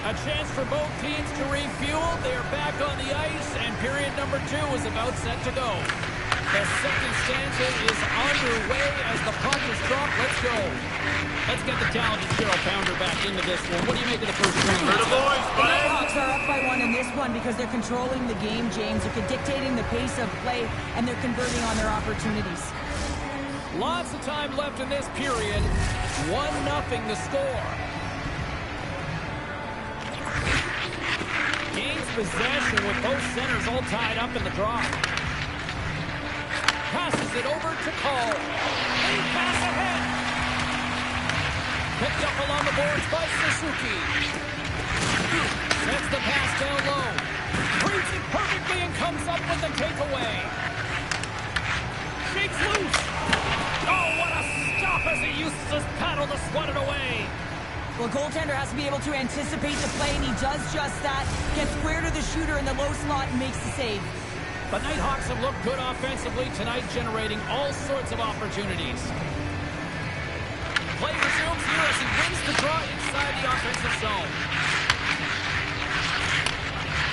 A chance for both teams to refuel. They are back on the ice, and period number 2 is about set to go. The second stanza is underway as the puck is dropped. Let's go. Let's get the talented Cheryl Pounder back into this one. What do you make of the first string? For the boys, The Nighthawks are up by 1 in this one because they're controlling the game, James. They're dictating the pace of play, and they're converting on their opportunities. Lots of time left in this period. 1-0 the score. Gains possession with both centers all tied up in the draw. Passes it over to Cole. And pass ahead. Picked up along the boards by Suzuki. Sends the pass down low. Reads it perfectly and comes up with the takeaway. Shakes loose. Oh, what a stop as he uses his paddle to swat it away. Well, goaltender has to be able to anticipate the play, and he does just that. Gets square to the shooter in the low slot and makes the save. The Nighthawks have looked good offensively tonight, generating all sorts of opportunities. Play resumes here as he wins the draw inside the offensive zone.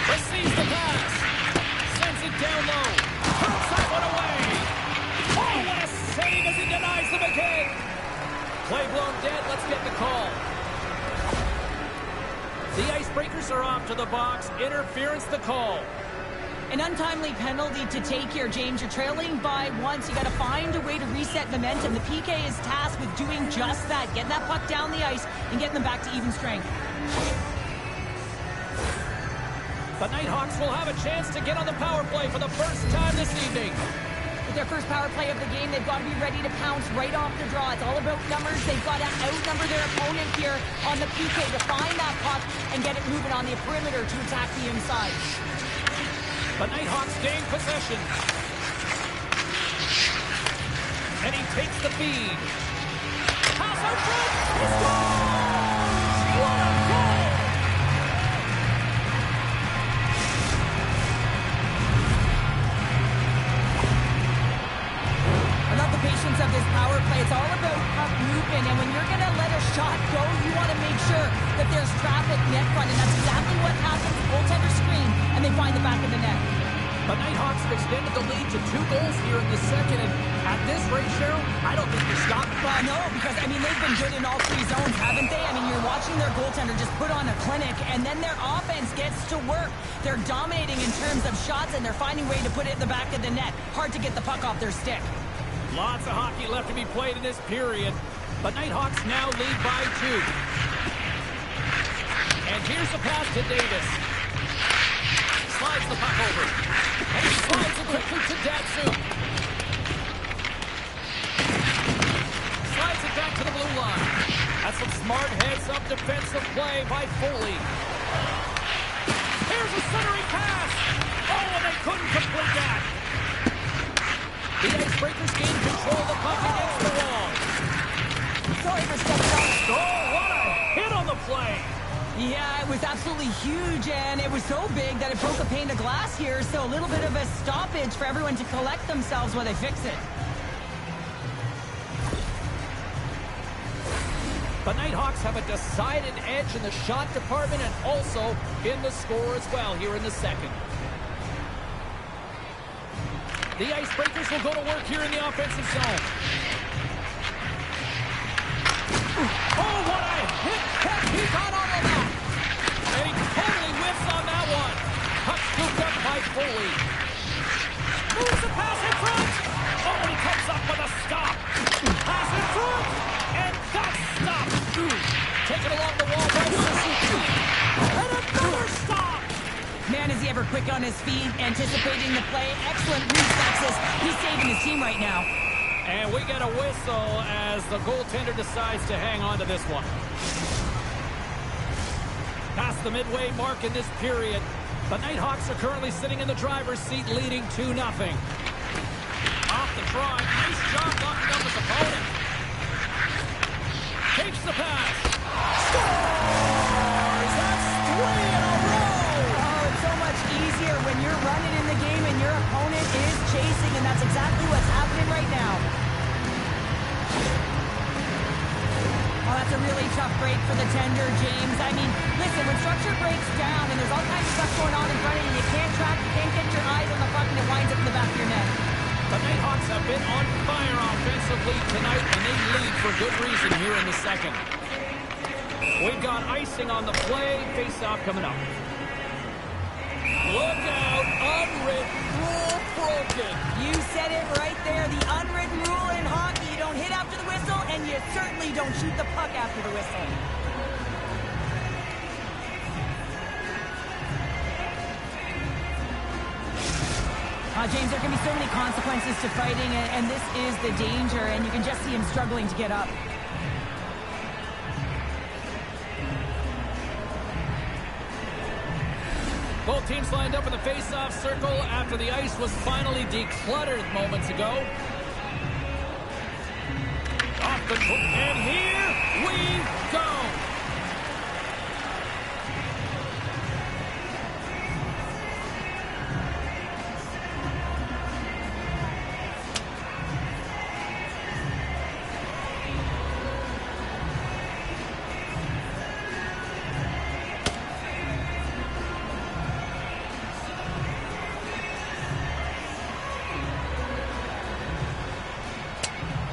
Receives the pass. Sends it down low. Turns that one away. Oh, what a save as he denies the McKay. Play blown dead. Let's get the call. The Icebreakers are off to the box. Interference the call. An untimely penalty to take here, James. You're trailing by 1, so you got to find a way to reset momentum. The PK is tasked with doing just that, getting that puck down the ice and getting them back to even strength. The Nighthawks will have a chance to get on the power play for the first time this evening. With their first power play of the game, they've got to be ready to pounce right off the draw. It's all about numbers. They've got to outnumber their opponent here on the PK to find that puck and get it moving on the perimeter to attack the inside. The Nighthawks gain possession. And he takes the feed. Pass out front. He scores! What a goal! I love the patience of this power play. It's all about puck movement, and when you're going to let a shot go, you want to make sure that there's traffic net front, and that's exactly what happens. Goaltender screen, and they find the back of the net. The Nighthawks have extended the lead to 2 goals here in the second, and at this rate, Cheryl, I don't think they're stopping. No, because, I mean, they've been good in all 3 zones, haven't they? I mean, you're watching their goaltender just put on a clinic, and then their offense gets to work. They're dominating in terms of shots, and they're finding a way to put it in the back of the net. Hard to get the puck off their stick. Lots of hockey left to be played in this period. The Nighthawks now lead by 2. And here's the pass to Davis. Slides the puck over. And he slides it quickly to Datsu. Slides it back to the blue line. That's some smart heads-up defensive play by Foley. Here's a centering pass. Oh, and they couldn't complete that. The Icebreakers gain control of the puck against the wall. Sorry for stepping off. Oh, what a hit on the play. Yeah, it was absolutely huge, and it was so big that it broke a pane of glass here, so a little bit of a stoppage for everyone to collect themselves while they fix it. The Nighthawks have a decided edge in the shot department and also in the score as well here in the second. The Icebreakers will go to work here in the offensive zone. Oh, what a hit check he got on that. And he totally whiffs on that one. Puck scooped up by Foley. Moves the pass in front. Oh, and he comes up with a stop. Pass in front. And that's stopped. Taken along the wall by Suzuki. And another stop. Man, is he ever quick on his feet, anticipating the play. Excellent reflexes. He's saving his team right now. And we get a whistle as the goaltender decides to hang on to this one. Past the midway mark in this period, the Nighthawks are currently sitting in the driver's seat, leading 2-0. Off the try, nice job locking up his opponent. Takes the pass. Scores! That's 3 in a row! Oh, it's so much easier when you're running in the game and your opponent is chasing, and that's exactly what's happening right now. Oh, that's a a really tough break for the tender, James. I mean, listen, when structure breaks down and there's all kinds of stuff going on in front of you, you can't track, you can't get your eyes on the puck, and it winds up in the back of your net. The Nighthawks have been on fire offensively tonight, and they lead for good reason here in the second. We've got icing on the play. Face-off coming up. Look out! Unwritten rule broken. You said it right there. The unwritten rule in hockey. You don't hit after the whistle, and you certainly don't shoot the puck after the whistle. James, there can be so many consequences to fighting, and this is the danger, and you can just see him struggling to get up. Both teams lined up in the face-off circle after the ice was finally decluttered moments ago. Off the and here we go.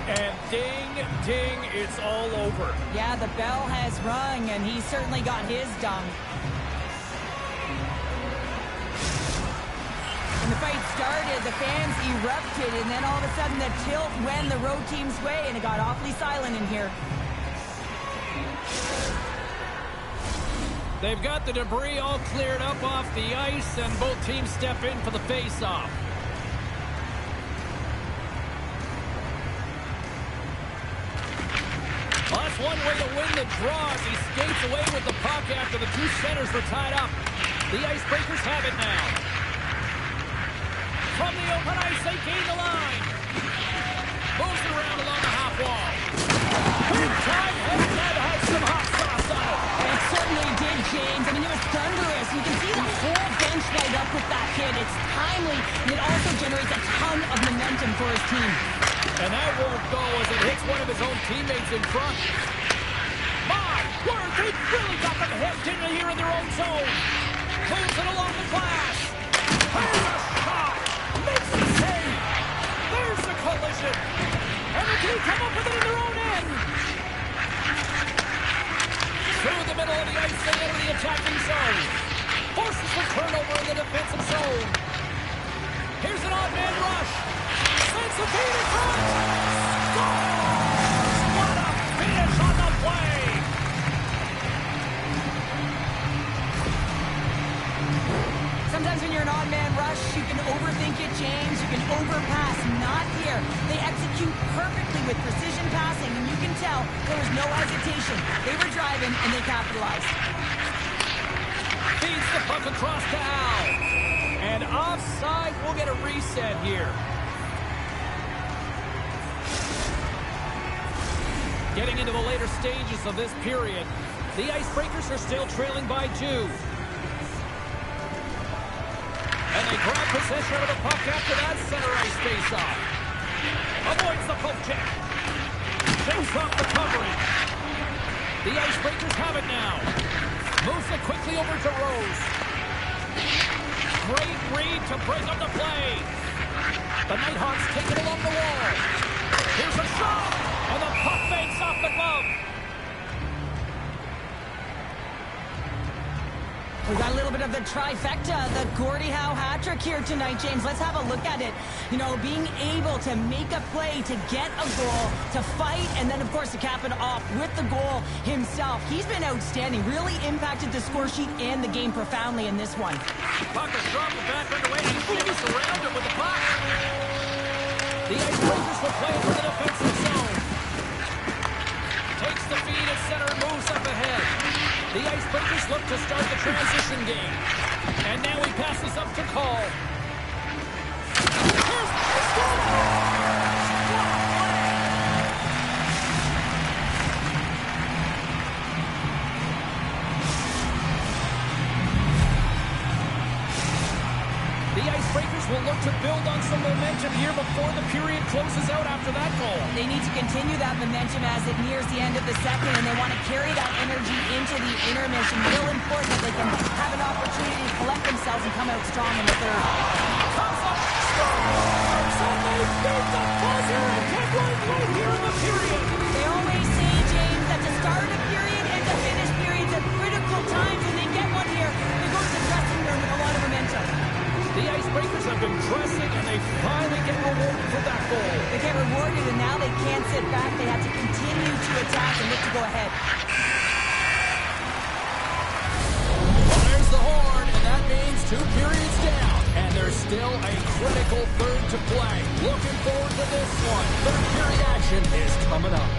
And ding, ding, it's all over. Yeah, the bell has rung, and he certainly got his done. When the fight started, the fans erupted, and then all of a sudden the tilt went the road team's way, and it got awfully silent in here. They've got the debris all cleared up off the ice, and both teams step in for the face-off. Well, that's one way to win the draw as he skates away with the puck after the two centers were tied up. The Icebreakers have it now. From the open ice, they gain the line. Moves it around along the half wall. Big time head had some hot sauce on it. It certainly did, James. I mean, it was thunderous. You can see the whole bench light up with that hit. It's timely, and it also generates a ton of momentum for his team. And that won't go as it hits one of his own teammates in front. My word, they really got them hemmed in here in their own zone. Moves it along the glass. Here's a shot. Makes the save. There's the collision. And the team come up with it in their own end. Through the middle of the ice, they enter the attacking zone. Forces the turnover in the defensive zone. Here's an odd man rush. Sends the feed in front. Scores! What a finish on the play. Sometimes when you're an odd man rush, you can overthink it, James. You can overpass. Not here. They execute perfectly with precision passing, and you can tell there was no hesitation. They were driving, and they capitalized. Feeds the puck across to Al. And offside, we'll get a reset here. Getting into the later stages of this period, the Icebreakers are still trailing by 2. And they grab possession of the puck after that center ice face-off. Avoids the poke check. Shakes off the coverage. The Icebreakers have it now. Moves it quickly over to Rose. Great read to break up the play. The Nighthawks take it along the wall. Here's a shot, and the puck banks off the glove. We got a little bit of the trifecta, the Gordie Howe hat trick here tonight, James. Let's have a look at it. You know, being able to make a play, to get a goal, to fight, and then, of course, to cap it off with the goal himself. He's been outstanding, really impacted the score sheet and the game profoundly in this one. Puck is dropped the back underway and shimmies around it with the puck. The Icebreakers will play for the defensive zone. Takes the feed at center, moves up ahead. The Icebreakers look to start the transition game. And now he passes up to Call. Here's the score! The Icebreakers will will look to build on some momentum here before the period closes out after that goal. They need to continue that momentum as it nears the end of the second, and they want to carry that energy into the intermission. Real important that they can have an opportunity to collect themselves and come out strong in the third. Comes up, scores, and they beat the buzzer and get right here in the period. They always say, James, that to start a period and to finish periods at critical times, and they get one here. They go to the dressing room with a lot of momentum. The Icebreakers have been pressing, and they finally get rewarded for that goal. They get rewarded, and now they can't sit back. They have to continue to attack and look to go ahead. Well, there's the horn, and that means 2 periods down. And there's still a critical third to play. Looking forward to this one. Third period action is coming up.